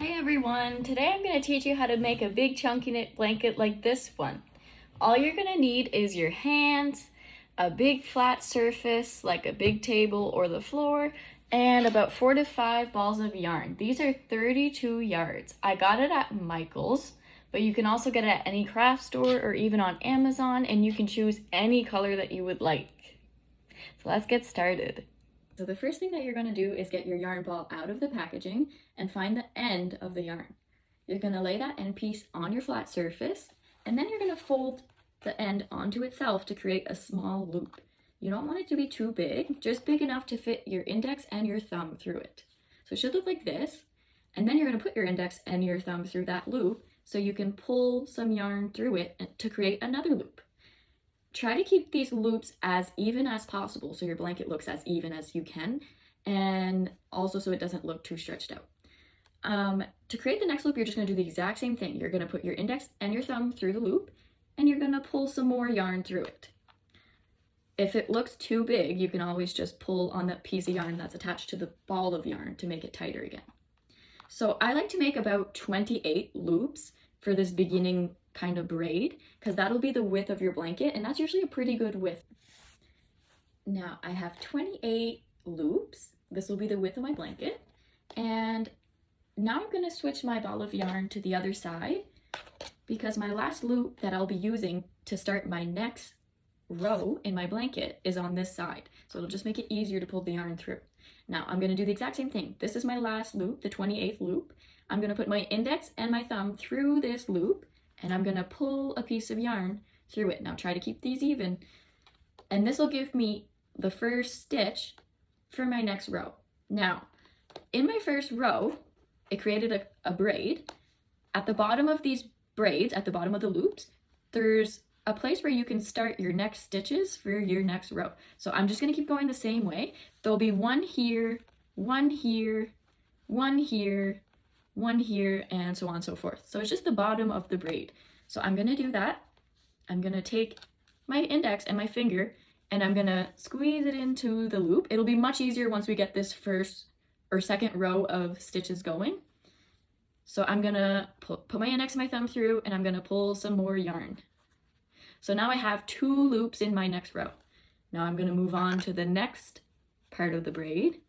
Hi everyone, today I'm going to teach you how to make a big chunky knit blanket like this one. All you're going to need is your hands, a big flat surface like a big table or the floor, and about 4 to 5 balls of yarn. These are 32 yards. I got it at Michael's, but you can also get it at any craft store or even on Amazon, and you can choose any color that you would like. So let's get started. So the first thing that you're going to do is get your yarn ball out of the packaging and find the end of the yarn. You're going to lay that end piece on your flat surface, and then you're going to fold the end onto itself to create a small loop. You don't want it to be too big, just big enough to fit your index and your thumb through it. So it should look like this, and then you're going to put your index and your thumb through that loop so you can pull some yarn through it to create another loop. Try to keep these loops as even as possible so your blanket looks as even as you can, and also so it doesn't look too stretched out. To create the next loop, you're just going to do the exact same thing. You're going to put your index and your thumb through the loop, and you're going to pull some more yarn through it. If it looks too big, you can always just pull on that piece of yarn that's attached to the ball of yarn to make it tighter again. So I like to make about 28 loops for this beginning kind of braid, because that'll be the width of your blanket, and that's usually a pretty good width. Now I have 28 loops. This will be the width of my blanket, and now I'm going to switch my ball of yarn to the other side because my last loop that I'll be using to start my next row in my blanket is on this side, so it'll just make it easier to pull the yarn through. Now I'm going to do the exact same thing. This is my last loop, the 28th loop. I'm going to put my index and my thumb through this loop, and I'm going to pull a piece of yarn through it. Now try to keep these even, and this will give me the first stitch for my next row. Now in my first row, it created a braid. At the bottom of these braids, at the bottom of the loops, there's a place where you can start your next stitches for your next row. So I'm just going to keep going the same way. There'll be one here, one here, one here, one here, and so on and so forth. So it's just the bottom of the braid. So I'm going to do that. I'm going to take my index and my finger, and I'm going to squeeze it into the loop. It'll be much easier once we get this first or second row of stitches going. So I'm going to put my index and my thumb through, and I'm going to pull some more yarn. So now I have 2 loops in my next row. Now I'm going to move on to the next part of the braid.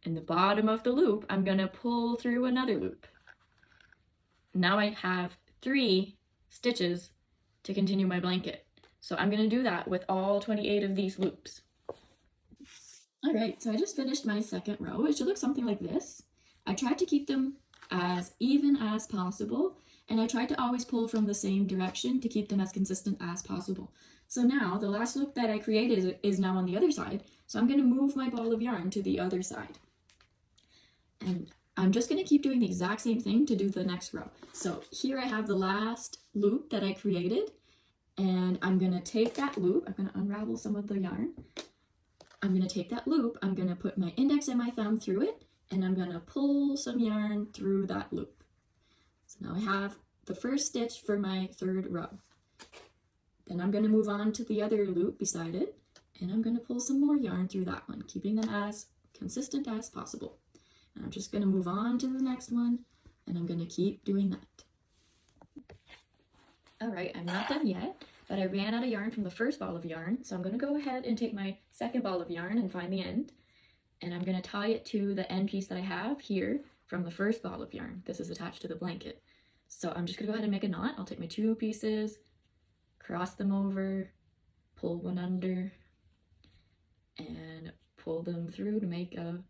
In the bottom of the loop, I'm going to pull through another loop. Now I have 3 stitches to continue my blanket. So I'm going to do that with all 28 of these loops. All right, so I just finished my second row. It should look something like this. I tried to keep them as even as possible, and I tried to always pull from the same direction to keep them as consistent as possible. So now the last loop that I created is now on the other side, so I'm going to move my ball of yarn to the other side. And I'm just going to keep doing the exact same thing to do the next row. So here I have the last loop that I created, and I'm going to take that loop, I'm going to unravel some of the yarn. I'm going to take that loop, I'm going to put my index and my thumb through it, and I'm going to pull some yarn through that loop. So now I have the first stitch for my third row. Then I'm going to move on to the other loop beside it, and I'm going to pull some more yarn through that one, keeping them as consistent as possible. And I'm just going to move on to the next one, and I'm going to keep doing that. All right, I'm not done yet, but I ran out of yarn from the first ball of yarn, so I'm going to go ahead and take my second ball of yarn and find the end, and I'm going to tie it to the end piece that I have here from the first ball of yarn. This is attached to the blanket. So I'm just going to go ahead and make a knot. I'll take my 2 pieces, cross them over, pull one under, and pull them through to make a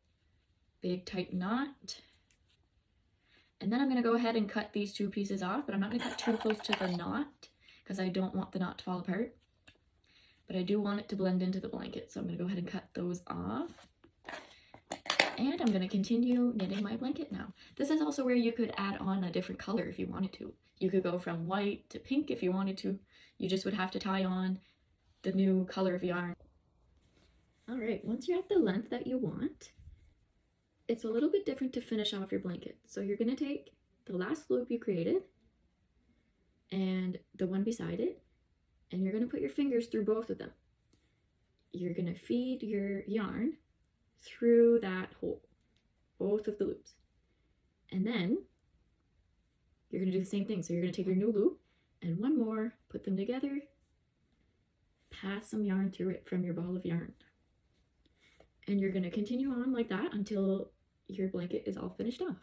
big tight knot. And then I'm going to go ahead and cut these 2 pieces off, but I'm not going to cut too close to the knot because I don't want the knot to fall apart. But I do want it to blend into the blanket, so I'm going to go ahead and cut those off. And I'm going to continue knitting my blanket now. This is also where you could add on a different color if you wanted to. You could go from white to pink if you wanted to. You just would have to tie on the new color of yarn. All right, once you're at the length that you want, it's a little bit different to finish off your blanket. So you're going to take the last loop you created and the one beside it, and you're going to put your fingers through both of them. You're going to feed your yarn through that hole, both of the loops. And then you're going to do the same thing. So you're going to take your new loop and one more, put them together, pass some yarn through it from your ball of yarn. And you're going to continue on like that until your blanket is all finished off.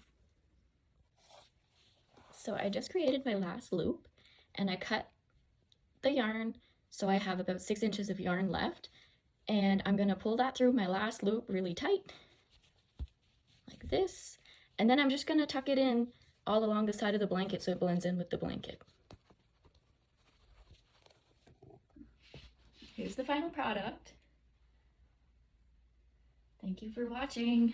So I just created my last loop and I cut the yarn so I have about 6 inches of yarn left, and I'm going to pull that through my last loop really tight like this, and then I'm just going to tuck it in all along the side of the blanket so it blends in with the blanket. Here's the final product. Thank you for watching.